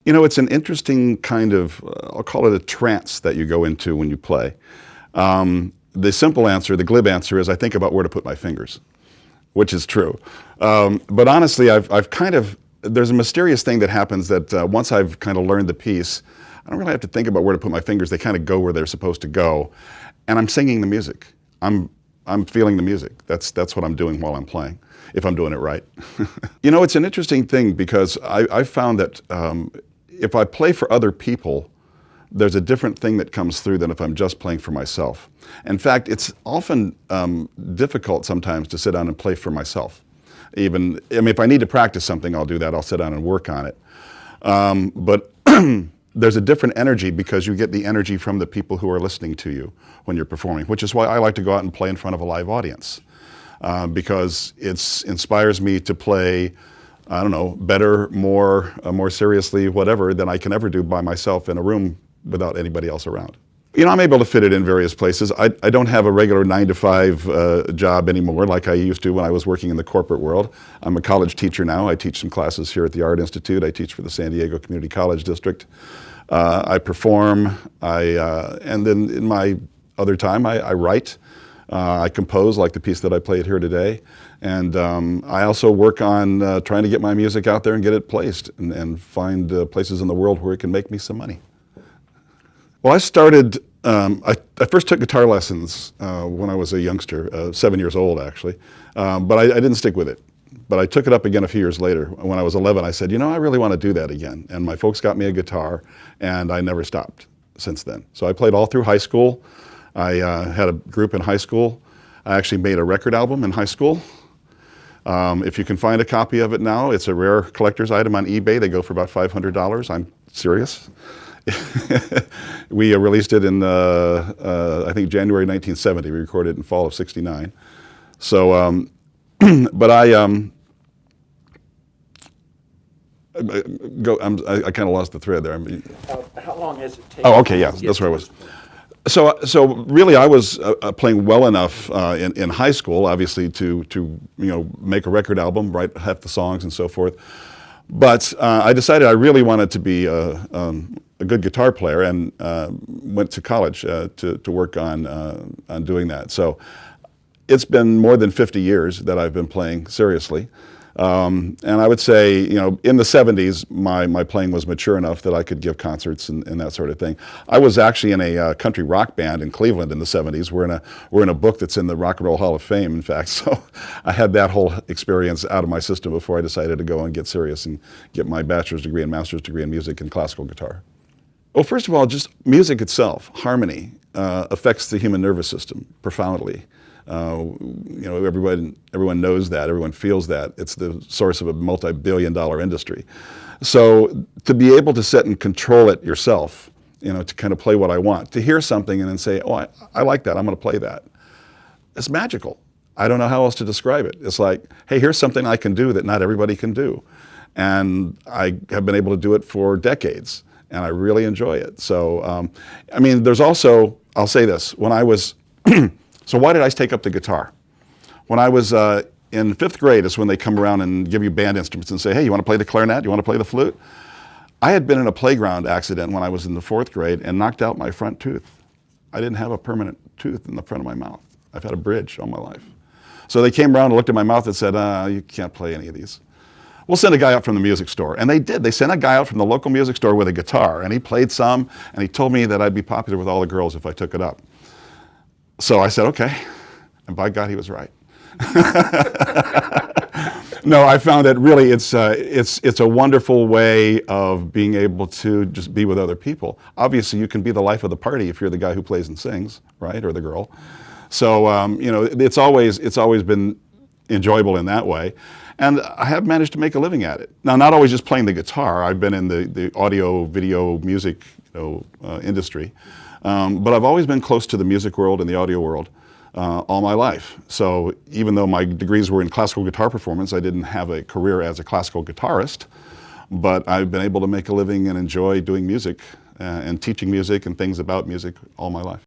You know, it's an interesting kind of, I'll call it a trance that you go into when you play. The simple answer, the glib answer is I think about where to put my fingers, which is true. But honestly, I've kind of, there's a mysterious thing that happens that once I've kind of learned the piece, I don't really have to think about where to put my fingers. They kind of go where they're supposed to go. And I'm singing the music. I'm feeling the music. That's what I'm doing while I'm playing, if I'm doing it right. You know, it's an interesting thing because I've found that if I play for other people, there's a different thing that comes through than if I'm just playing for myself. In fact, it's often difficult sometimes to sit down and play for myself. Even, I mean, if I need to practice something, I'll do that. I'll sit down and work on it. But there's a different energy because you get the energy from the people who are listening to you when you're performing, which is why I like to go out and play in front of a live audience. Because it inspires me to play, I don't know, better, more seriously, whatever, than I can ever do by myself in a room without anybody else around. You know, I'm able to fit it in various places. I don't have a regular 9-to-5 job anymore like I used to when I was working in the corporate world. I'm a college teacher now. I teach some classes here at the Art Institute. I teach for the San Diego Community College District. I perform, and then in my other time I write. I compose, like the piece that I played here today. And I also work on trying to get my music out there and get it placed and find places in the world where it can make me some money. Well, I started, I first took guitar lessons when I was a youngster, 7 years old actually, but I didn't stick with it. But I took it up again a few years later. When I was 11, I said, you know, I really want to do that again. And my folks got me a guitar, and I never stopped since then. So I played all through high school. I had a group in high school. I actually made a record album in high school. If you can find a copy of it now, it's a rare collector's item on eBay. They go for about $500. I'm serious. We released it in, I think, January 1970. We recorded it in fall of '69. So, but I kind of lost the thread there. How long has it taken? Oh, okay, yeah, that's where I was. So really, I was playing well enough in high school, obviously, to make a record album, write half the songs, and so forth. But I decided I really wanted to be a good guitar player, and went to college to work on doing that. So it's been more than 50 years that I've been playing seriously. And I would say, you know, in the 70s, my playing was mature enough that I could give concerts and that sort of thing. I was actually in a country rock band in Cleveland in the 70s. We're in a book that's in the Rock and Roll Hall of Fame, in fact. So I had that whole experience out of my system before I decided to go and get serious and get my bachelor's degree and master's degree in music and classical guitar. Well, first of all, just music itself, harmony, affects the human nervous system profoundly. You know, everyone knows that, everyone feels that. It's the source of a multi-billion-dollar industry. So to be able to sit and control it yourself, you know, to kind of play what I want, to hear something and then say, oh, I like that, I'm going to play that. It's magical. I don't know how else to describe it. It's like, hey, here's something I can do that not everybody can do. And I have been able to do it for decades, and I really enjoy it. So, I mean, there's also, I'll say this, when I was, so why did I take up the guitar? When I was in 5th grade is when they come around and give you band instruments and say, hey, you want to play the clarinet? You want to play the flute? I had been in a playground accident when I was in the 4th grade and knocked out my front tooth. I didn't have a permanent tooth in the front of my mouth. I've had a bridge all my life. So they came around and looked at my mouth and said, you can't play any of these. We'll send a guy out from the music store. And they did. They sent a guy out from the local music store with a guitar, and he played some, and he told me that I'd be popular with all the girls if I took it up. So I said, okay, and by God, he was right. No, I found that really it's a wonderful way of being able to just be with other people. Obviously, you can be the life of the party if you're the guy who plays and sings, right, or the girl. So you know, it's always been enjoyable in that way, and I have managed to make a living at it. Now, not always just playing the guitar. I've been in the audio, video, music, industry. But I've always been close to the music world and the audio world all my life. So even though my degrees were in classical guitar performance, I didn't have a career as a classical guitarist, but I've been able to make a living and enjoy doing music and teaching music and things about music all my life.